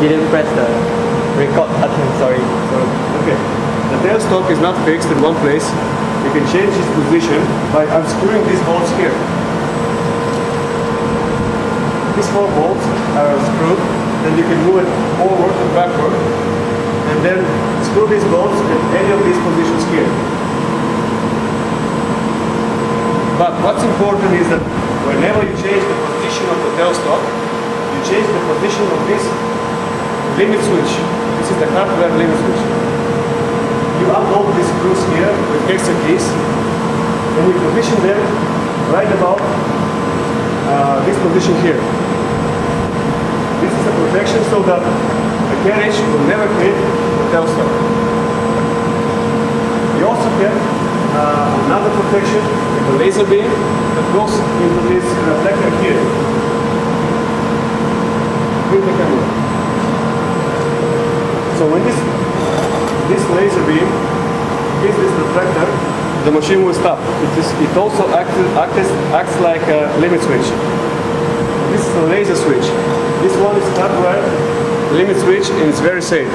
didn't press the record button, sorry. So, Okay. The tailstock is not fixed in one place. You can change its position by unscrewing these bolts here. These 4 bolts are screwed, then you can move it forward and backward, and then screw these bolts in any of these positions here. But what's important is that whenever you change the position of the tailstock, you change the position of this limit switch. This is the hardware limit switch. You unload these screws here with extra keys, and you position them right about this position here. This is a protection so that the carriage will never hit the tailstock. You also get another protection with a laser beam that goes into this reflector here. With the camera. So when this laser beam hits this reflector, the machine will stop. It also acts like a limit switch. This is a laser switch. This one is hardware limit switch and it's very safe.